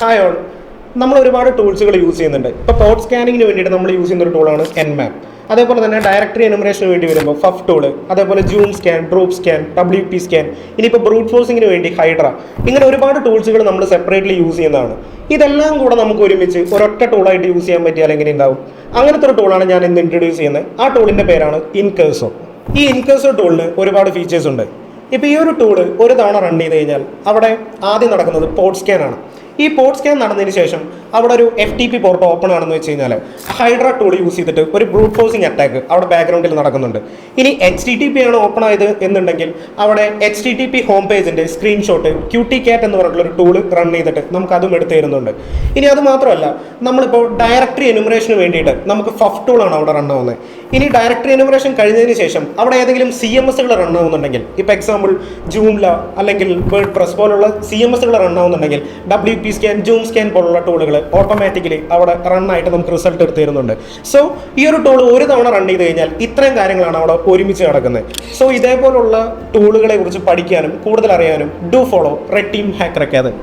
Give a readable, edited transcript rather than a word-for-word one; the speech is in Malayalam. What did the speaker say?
Hi all. നമ്മൾ ഒരുപാട് ടൂൾസുകൾ യൂസ് ചെയ്യുന്നുണ്ട്. ഇപ്പോൾ പോർട്ട് സ്കാനിങ്ങിന് വേണ്ടിയിട്ട് നമ്മൾ യൂസ് ചെയ്യുന്ന ഒരു ടൂളാണ് Nmap. അതേപോലെ തന്നെ ഡയറക്ടറി എനുമറേഷന് വേണ്ടി വരുമ്പോൾ ഫഫ് ടൂള്, അതേപോലെ zoom scan, drop scan, WP scan, ഇനിയിപ്പോൾ ബ്രൂട്ട് ഫോഴ്സിങ്ങിന് വേണ്ടി ഹൈഡ്ര, ഇങ്ങനെ ഒരുപാട് ടൂൾസുകൾ നമ്മൾ സെപ്പറേറ്റ്ലി യൂസ് ചെയ്യുന്നതാണ്. ഇതെല്ലാം കൂടെ നമുക്ക് ഒരുമിച്ച് ഒരൊറ്റ ടൂളായിട്ട് യൂസ് ചെയ്യാൻ പറ്റിയാൽ എങ്ങനെ ഉണ്ടാവും? അങ്ങനത്തെ ഒരു ടൂളാണ് ഞാൻ ഇന്ന് ഇൻട്രൊഡ്യൂസ് ചെയ്യുന്നത്. ആ ടൂളിൻ്റെ പേരാണ് ഇൻകേഴ്സോ. ഈ ഇൻകേഴ്സോ ടൂളിന് ഒരുപാട് ഫീച്ചേഴ്സ് ഉണ്ട്. ഇപ്പോൾ ഈ ഒരു ടൂള് ഒരു തവണ റൺ ചെയ്ത് കഴിഞ്ഞാൽ അവിടെ ആദ്യം നടക്കുന്നത് പോർട്ട് സ്കാൻ ആണ്. ഈ പോർട്ട് സ്കാൻ നടന്നതിന് ശേഷം അവിടെ ഒരു FTP പോർട്ട് ഓപ്പൺ ആണെന്ന് വെച്ച് കഴിഞ്ഞാൽ ഹൈഡ്ര ടൂൾ യൂസ് ചെയ്തിട്ട് ഒരു ബ്രൂട്ട് ഫോഴ്സിങ് അറ്റാക്ക് അവിടെ ബാക്ക്ഗ്രൗണ്ടിൽ നടക്കുന്നുണ്ട്. ഇനി HTTP ആണ് ഓപ്പൺ ആയത് എന്നുണ്ടെങ്കിൽ അവിടെ HTTP ഹോം പേജിൻ്റെ സ്ക്രീൻഷോട്ട് QTCat എന്ന് പറഞ്ഞിട്ടുള്ളൊരു ടൂള് റൺ ചെയ്തിട്ട് നമുക്ക് അതും എടുത്ത് തരുന്നുണ്ട്. ഇനി അത് മാത്രമല്ല, നമ്മളിപ്പോൾ ഡയറക്ടറി എനുമറേഷന് വേണ്ടിയിട്ട് നമുക്ക് ഫഫ് ടൂളാണ് അവിടെ റൺ ആവുന്നത്. ഇനി ഡയറക്ടറി എനുമറേഷൻ കഴിഞ്ഞതിന് ശേഷം അവിടെ ഏതെങ്കിലും CMSകൾ റൺ ആവുന്നുണ്ടെങ്കിൽ, ഇപ്പോൾ എക്സാമ്പിൾ ജൂംല അല്ലെങ്കിൽ വേർഡ് പ്രസ് പോലുള്ള CMSകൾ റൺ ആവുന്നുണ്ടെങ്കിൽ WP സ്കാൻ, ജൂം സ്കാൻ പോലുള്ള ടൂളുകൾ ഓട്ടോമാറ്റിക്കലി അവിടെ റണ്ണായിട്ട് നമുക്ക് റിസൾട്ട് എടുത്ത് തരുന്നുണ്ട്. സോ ഈ ഒരു ടൂൾ ഒരു തവണ റൺ ചെയ്ത് കഴിഞ്ഞാൽ ഇത്രയും കാര്യങ്ങളാണ് അവിടെ ഒരുമിച്ച് നടക്കുന്നത്. സോ ഇതേപോലുള്ള ടൂളുകളെ കുറിച്ച് പഠിക്കാനും കൂടുതൽ അറിയാനും do follow Red Team Hacker academy.